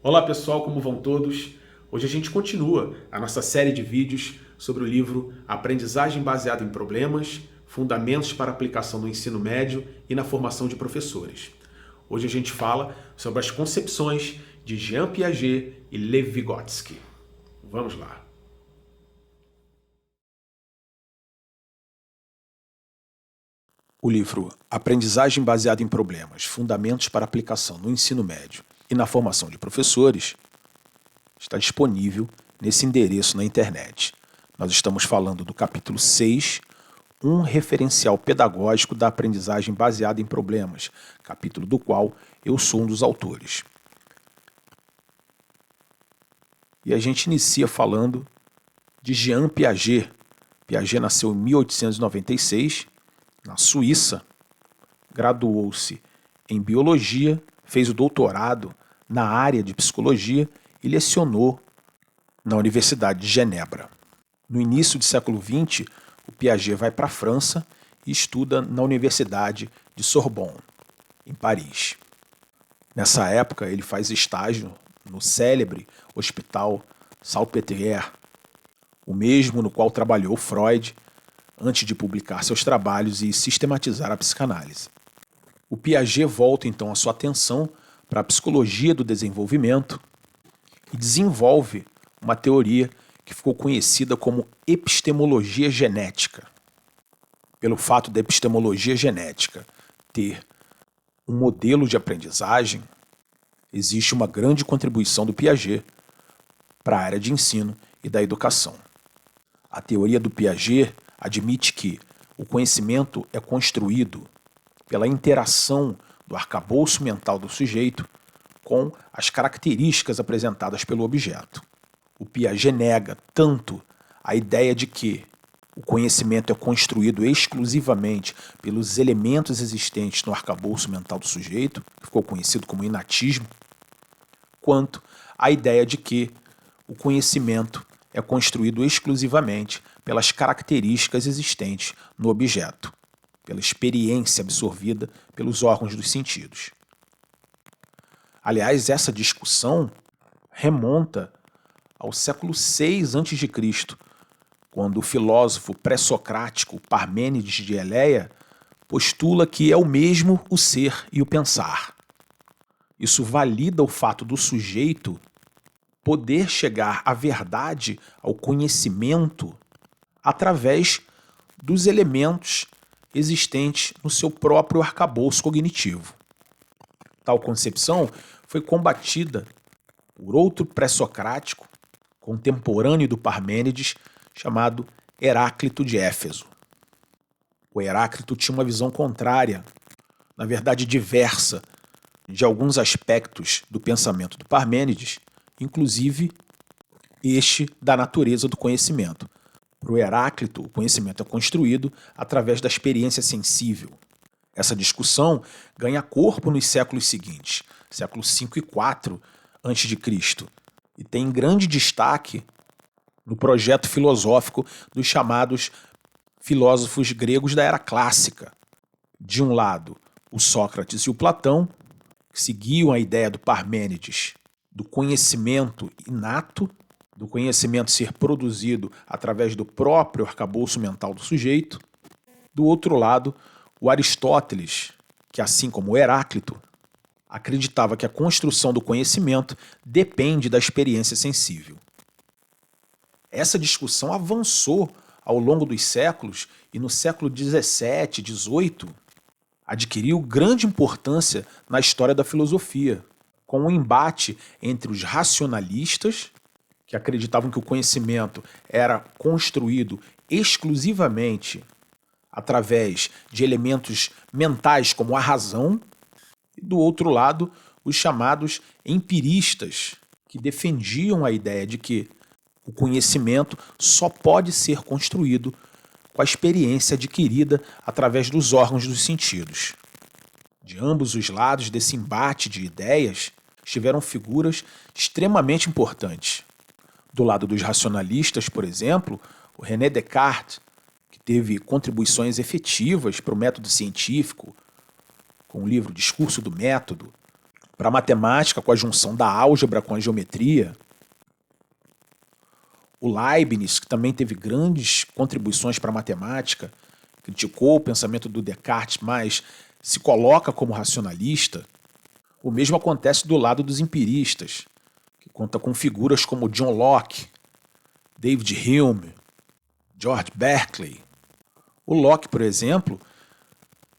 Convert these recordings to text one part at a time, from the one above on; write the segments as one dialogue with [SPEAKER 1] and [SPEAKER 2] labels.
[SPEAKER 1] Olá pessoal, como vão todos? Hoje a gente continua a nossa série de vídeos sobre o livro Aprendizagem Baseada em Problemas, Fundamentos para Aplicação no Ensino Médio e na Formação de Professores. Hoje a gente fala sobre as concepções de Jean Piaget e Lev Vygotsky. Vamos lá. O livro Aprendizagem Baseada em Problemas, Fundamentos para Aplicação no Ensino Médio e na Formação de Professores está disponível nesse endereço na internet. Nós estamos falando do capítulo 6, um referencial pedagógico da aprendizagem baseada em problemas, capítulo do qual eu sou um dos autores. E a gente inicia falando de Jean Piaget. Piaget nasceu em 1896, na Suíça, graduou-se em biologia, fez o doutorado na área de psicologia e lecionou na Universidade de Genebra. No início do século XX, o Piaget vai para a França e estuda na Universidade de Sorbonne, em Paris. Nessa época, ele faz estágio no célebre Hospital Salpêtrière, o mesmo no qual trabalhou Freud, antes de publicar seus trabalhos e sistematizar a psicanálise. O Piaget volta então a sua atenção para a psicologia do desenvolvimento e desenvolve uma teoria que ficou conhecida como epistemologia genética. Pelo fato da epistemologia genética ter um modelo de aprendizagem, existe uma grande contribuição do Piaget para a área de ensino e da educação. A teoria do Piaget admite que o conhecimento é construído pela interação do arcabouço mental do sujeito com as características apresentadas pelo objeto. O Piaget nega tanto a ideia de que o conhecimento é construído exclusivamente pelos elementos existentes no arcabouço mental do sujeito, que ficou conhecido como inatismo, quanto a ideia de que o conhecimento é construído exclusivamente pelas características existentes no objeto, pela experiência absorvida pelos órgãos dos sentidos. Aliás, essa discussão remonta ao século VI a.C., quando o filósofo pré-socrático Parmênides de Eleia postula que é o mesmo o ser e o pensar. Isso valida o fato do sujeito poder chegar à verdade, ao conhecimento, através dos elementos existentes no seu próprio arcabouço cognitivo. Tal concepção foi combatida por outro pré-socrático, contemporâneo do Parmênides, chamado Heráclito de Éfeso. O Heráclito tinha uma visão contrária, na verdade diversa, de alguns aspectos do pensamento do Parmênides, inclusive este da natureza do conhecimento. Para o Heráclito, o conhecimento é construído através da experiência sensível. Essa discussão ganha corpo nos séculos seguintes, séculos V e IV a.C., e tem grande destaque no projeto filosófico dos chamados filósofos gregos da era clássica. De um lado, o Sócrates e o Platão, que seguiam a ideia do Parmênides do conhecimento inato, do conhecimento ser produzido através do próprio arcabouço mental do sujeito. Do outro lado, o Aristóteles, que assim como o Heráclito, acreditava que a construção do conhecimento depende da experiência sensível. Essa discussão avançou ao longo dos séculos e no século XVII, XVIII, adquiriu grande importância na história da filosofia, com um embate entre os racionalistas, que acreditavam que o conhecimento era construído exclusivamente através de elementos mentais como a razão, e do outro lado, os chamados empiristas, que defendiam a ideia de que o conhecimento só pode ser construído com a experiência adquirida através dos órgãos dos sentidos. De ambos os lados desse embate de ideias, estiveram figuras extremamente importantes. Do lado dos racionalistas, por exemplo, o René Descartes, que teve contribuições efetivas para o método científico, com o livro Discurso do Método, Para a matemática, com a junção da álgebra com a geometria, o Leibniz, que também teve grandes contribuições para a matemática, criticou o pensamento do Descartes, mas se coloca como racionalista. O mesmo acontece do lado dos empiristas, que conta com figuras como John Locke, David Hume, George Berkeley. O Locke, por exemplo,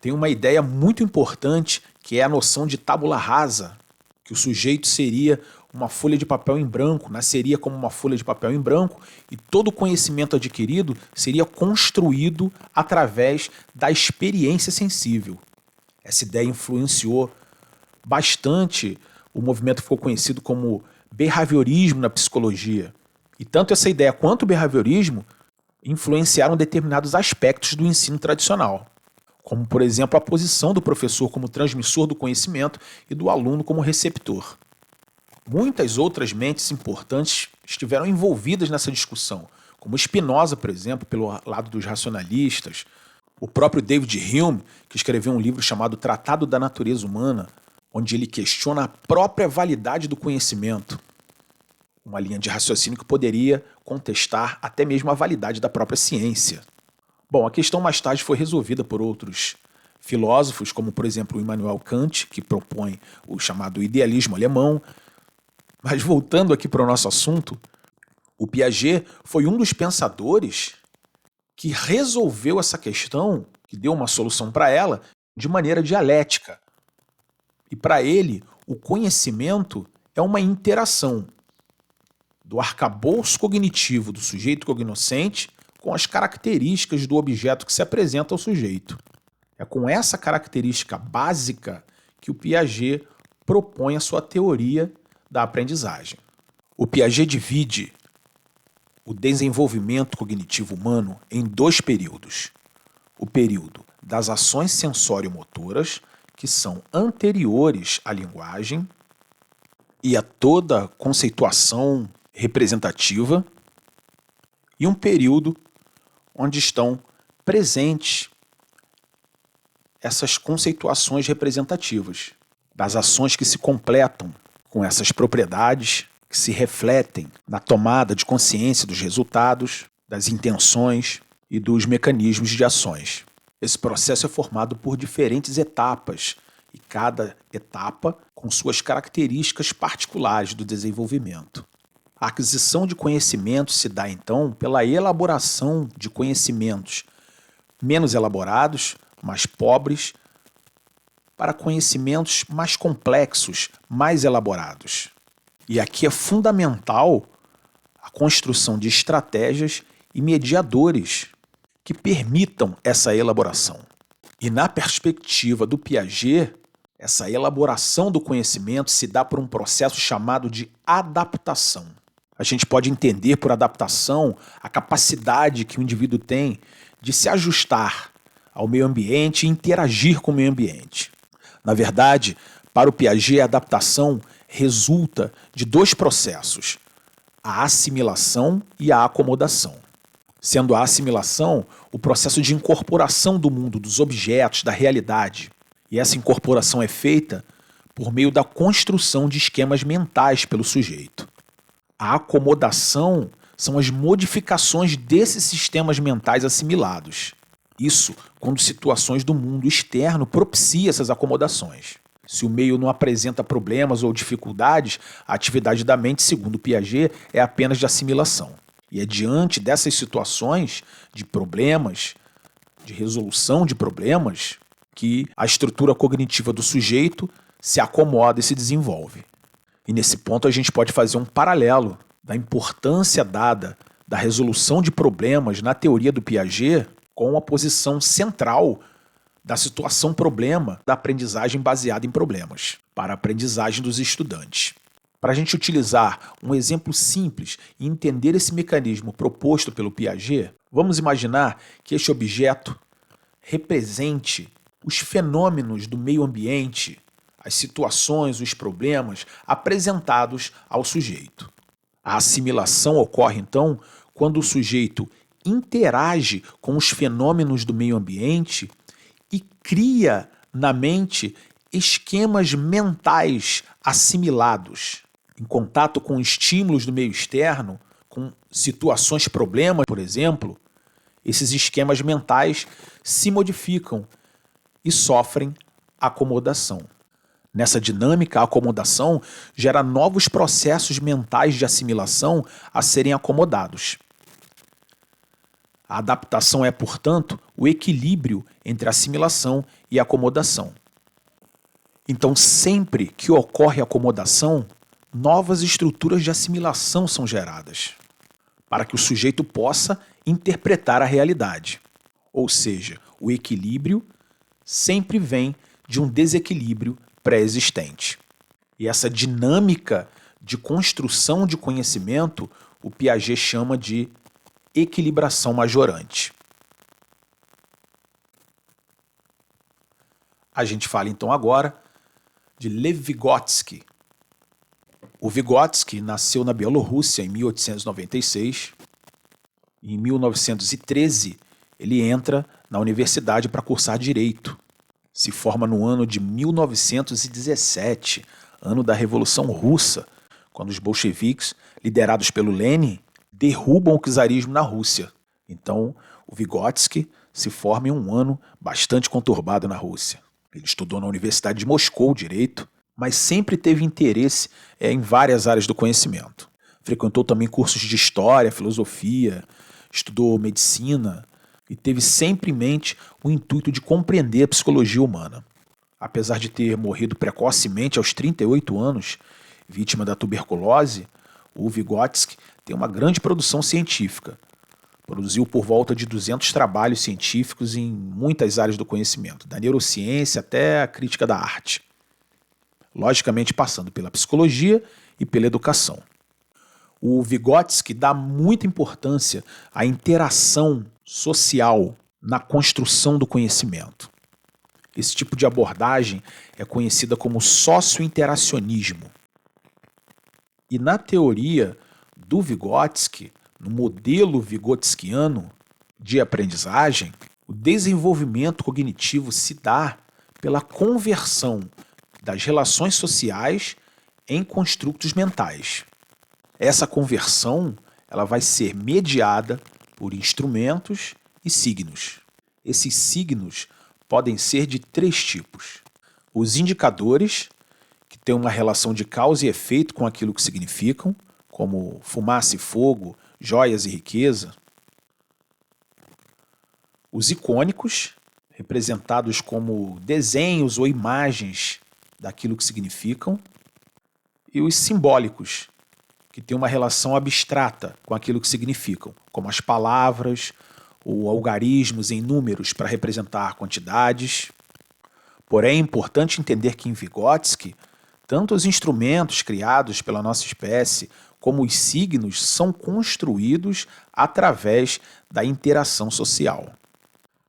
[SPEAKER 1] tem uma ideia muito importante, que é a noção de tábula rasa, que o sujeito seria uma folha de papel em branco, nasceria como uma folha de papel em branco e todo o conhecimento adquirido seria construído através da experiência sensível. Essa ideia influenciou bastante o movimento que ficou conhecido como behaviorismo na psicologia. E tanto essa ideia quanto o behaviorismo influenciaram determinados aspectos do ensino tradicional, como, por exemplo, a posição do professor como transmissor do conhecimento e do aluno como receptor. Muitas outras mentes importantes estiveram envolvidas nessa discussão, como Spinoza, por exemplo, pelo lado dos racionalistas, o próprio David Hume, que escreveu um livro chamado Tratado da Natureza Humana, onde ele questiona a própria validade do conhecimento, uma linha de raciocínio que poderia contestar até mesmo a validade da própria ciência. Bom, a questão mais tarde foi resolvida por outros filósofos, como por exemplo Immanuel Kant, que propõe o chamado idealismo alemão. Mas voltando aqui para o nosso assunto, o Piaget foi um dos pensadores que resolveu essa questão, que deu uma solução para ela, de maneira dialética. E para ele, o conhecimento é uma interação do arcabouço cognitivo do sujeito cognoscente com as características do objeto que se apresenta ao sujeito. É com essa característica básica que o Piaget propõe a sua teoria da aprendizagem. O Piaget divide o desenvolvimento cognitivo humano em dois períodos. O período das ações sensório-motoras, que são anteriores à linguagem e a toda conceituação representativa, e um período onde estão presentes essas conceituações representativas, das ações que se completam com essas propriedades, que se refletem na tomada de consciência dos resultados, das intenções e dos mecanismos de ações. Esse processo é formado por diferentes etapas, e cada etapa com suas características particulares do desenvolvimento. A aquisição de conhecimento se dá, então, pela elaboração de conhecimentos menos elaborados, mais pobres, para conhecimentos mais complexos, mais elaborados. E aqui é fundamental a construção de estratégias e mediadores que permitam essa elaboração. E na perspectiva do Piaget, essa elaboração do conhecimento se dá por um processo chamado de adaptação. A gente pode entender por adaptação a capacidade que o indivíduo tem de se ajustar ao meio ambiente e interagir com o meio ambiente. Na verdade, para o Piaget, a adaptação resulta de dois processos, a assimilação e a acomodação. Sendo a assimilação o processo de incorporação do mundo, dos objetos, da realidade. E essa incorporação é feita por meio da construção de esquemas mentais pelo sujeito. A acomodação são as modificações desses sistemas mentais assimilados. Isso quando situações do mundo externo propiciam essas acomodações. Se o meio não apresenta problemas ou dificuldades, a atividade da mente, segundo Piaget, é apenas de assimilação. E é diante dessas situações de problemas, de resolução de problemas, que a estrutura cognitiva do sujeito se acomoda e se desenvolve. E nesse ponto a gente pode fazer um paralelo da importância dada da resolução de problemas na teoria do Piaget com a posição central da situação problema da aprendizagem baseada em problemas para a aprendizagem dos estudantes. Para a gente utilizar um exemplo simples e entender esse mecanismo proposto pelo Piaget, vamos imaginar que este objeto represente os fenômenos do meio ambiente, as situações, os problemas apresentados ao sujeito. A assimilação ocorre, então, quando o sujeito interage com os fenômenos do meio ambiente e cria na mente esquemas mentais assimilados. Em contato com estímulos do meio externo, com situações problemas, por exemplo, esses esquemas mentais se modificam e sofrem acomodação. Nessa dinâmica, a acomodação gera novos processos mentais de assimilação a serem acomodados. A adaptação é, portanto, o equilíbrio entre assimilação e acomodação. Então, sempre que ocorre acomodação, novas estruturas de assimilação são geradas, para que o sujeito possa interpretar a realidade. Ou seja, o equilíbrio sempre vem de um desequilíbrio pré-existente. E essa dinâmica de construção de conhecimento, o Piaget chama de equilibração majorante. A gente fala então agora de Lev Vygotsky. O Vygotsky nasceu na Bielorrússia em 1896. Em 1913, ele entra na universidade para cursar Direito. Se forma no ano de 1917, ano da Revolução Russa, quando os bolcheviques, liderados pelo Lenin, derrubam o czarismo na Rússia. Então, o Vygotsky se forma em um ano bastante conturbado na Rússia. Ele estudou na Universidade de Moscou Direito, mas sempre teve interesse em várias áreas do conhecimento. Frequentou também cursos de História, Filosofia, estudou Medicina e teve sempre em mente o intuito de compreender a psicologia humana. Apesar de ter morrido precocemente aos 38 anos, vítima da tuberculose, o Vygotsky tem uma grande produção científica. Produziu por volta de 200 trabalhos científicos em muitas áreas do conhecimento, da neurociência até a crítica da arte. Logicamente passando pela psicologia e pela educação. O Vygotsky dá muita importância à interação social na construção do conhecimento. Esse tipo de abordagem é conhecida como socio-interacionismo. E na teoria do Vygotsky, no modelo vygotskiano de aprendizagem, o desenvolvimento cognitivo se dá pela conversão das relações sociais em construtos mentais. Essa conversão ela vai ser mediada por instrumentos e signos. Esses signos podem ser de 3 tipos. Os indicadores, que têm uma relação de causa e efeito com aquilo que significam, como fumaça e fogo, joias e riqueza. Os icônicos, representados como desenhos ou imagens daquilo que significam. E os simbólicos, que têm uma relação abstrata com aquilo que significam, como as palavras ou algarismos em números para representar quantidades. Porém, é importante entender que em Vygotsky, tanto os instrumentos criados pela nossa espécie como os signos são construídos através da interação social.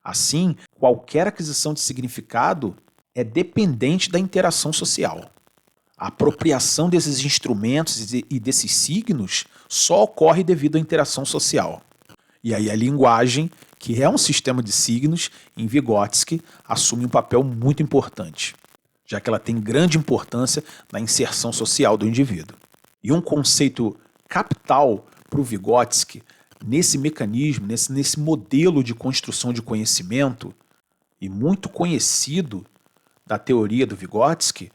[SPEAKER 1] Assim, qualquer aquisição de significado é dependente da interação social. A apropriação desses instrumentos e desses signos só ocorre devido à interação social. E aí a linguagem, que é um sistema de signos, em Vygotsky, assume um papel muito importante, já que ela tem grande importância na inserção social do indivíduo. E um conceito capital para o Vygotsky, nesse mecanismo, nesse modelo de construção de conhecimento, e muito conhecido da teoria do Vygotsky,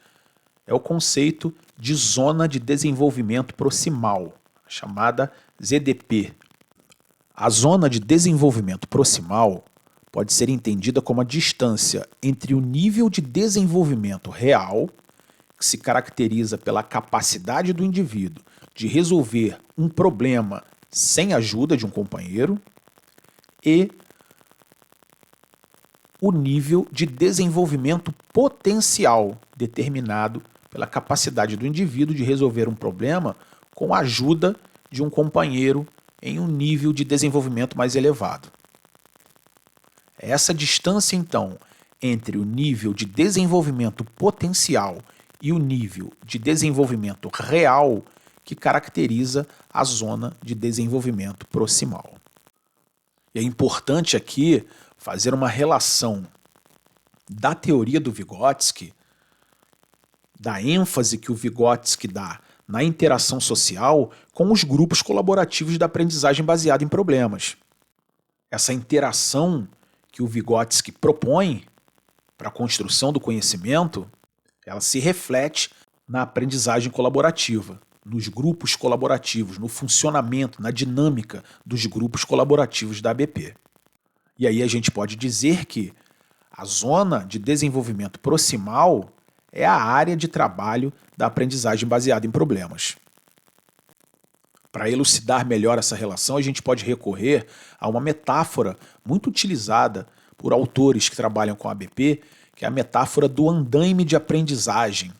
[SPEAKER 1] é o conceito de zona de desenvolvimento proximal, chamada ZDP. A zona de desenvolvimento proximal pode ser entendida como a distância entre o nível de desenvolvimento real, que se caracteriza pela capacidade do indivíduo de resolver um problema sem a ajuda de um companheiro, e o nível de desenvolvimento potencial determinado pela capacidade do indivíduo de resolver um problema com a ajuda de um companheiro em um nível de desenvolvimento mais elevado. Essa distância, então, entre o nível de desenvolvimento potencial e o nível de desenvolvimento real que caracteriza a zona de desenvolvimento proximal. E é importante aqui fazer uma relação da teoria do Vygotsky da ênfase que o Vygotsky dá na interação social com os grupos colaborativos da aprendizagem baseada em problemas. Essa interação que o Vygotsky propõe para a construção do conhecimento, ela se reflete na aprendizagem colaborativa, nos grupos colaborativos, no funcionamento, na dinâmica dos grupos colaborativos da ABP. E aí a gente pode dizer que a zona de desenvolvimento proximal é a área de trabalho da aprendizagem baseada em problemas. Para elucidar melhor essa relação, a gente pode recorrer a uma metáfora muito utilizada por autores que trabalham com a ABP, que é a metáfora do andaime de aprendizagem.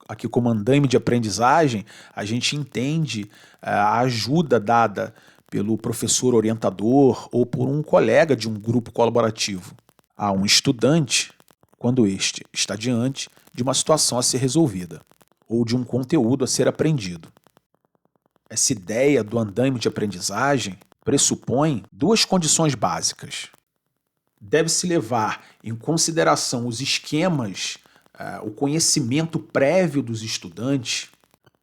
[SPEAKER 1] Aqui, como andaime de aprendizagem, a gente entende a ajuda dada pelo professor orientador ou por um colega de um grupo colaborativo a um estudante quando este está diante de uma situação a ser resolvida ou de um conteúdo a ser aprendido. Essa ideia do andaime de aprendizagem pressupõe duas condições básicas. Deve-se levar em consideração os esquemas, o conhecimento prévio dos estudantes,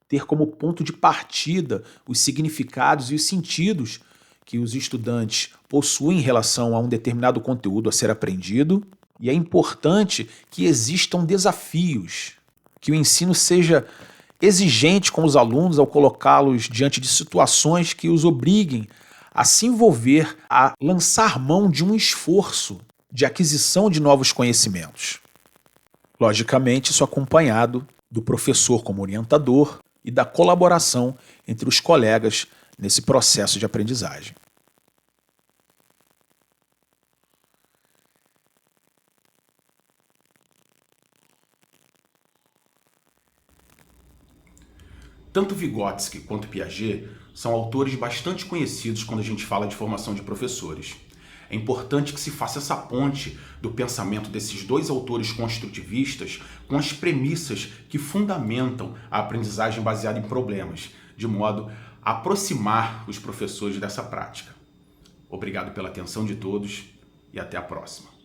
[SPEAKER 1] ter como ponto de partida os significados e os sentidos que os estudantes possuem em relação a um determinado conteúdo a ser aprendido, e é importante que existam desafios, que o ensino seja exigente com os alunos ao colocá-los diante de situações que os obriguem a se envolver, a lançar mão de um esforço de aquisição de novos conhecimentos. Logicamente, isso acompanhado do professor como orientador e da colaboração entre os colegas nesse processo de aprendizagem. Tanto Vygotsky quanto Piaget são autores bastante conhecidos quando a gente fala de formação de professores. É importante que se faça essa ponte do pensamento desses dois autores construtivistas com as premissas que fundamentam a aprendizagem baseada em problemas, de modo a aproximar os professores dessa prática. Obrigado pela atenção de todos e até a próxima.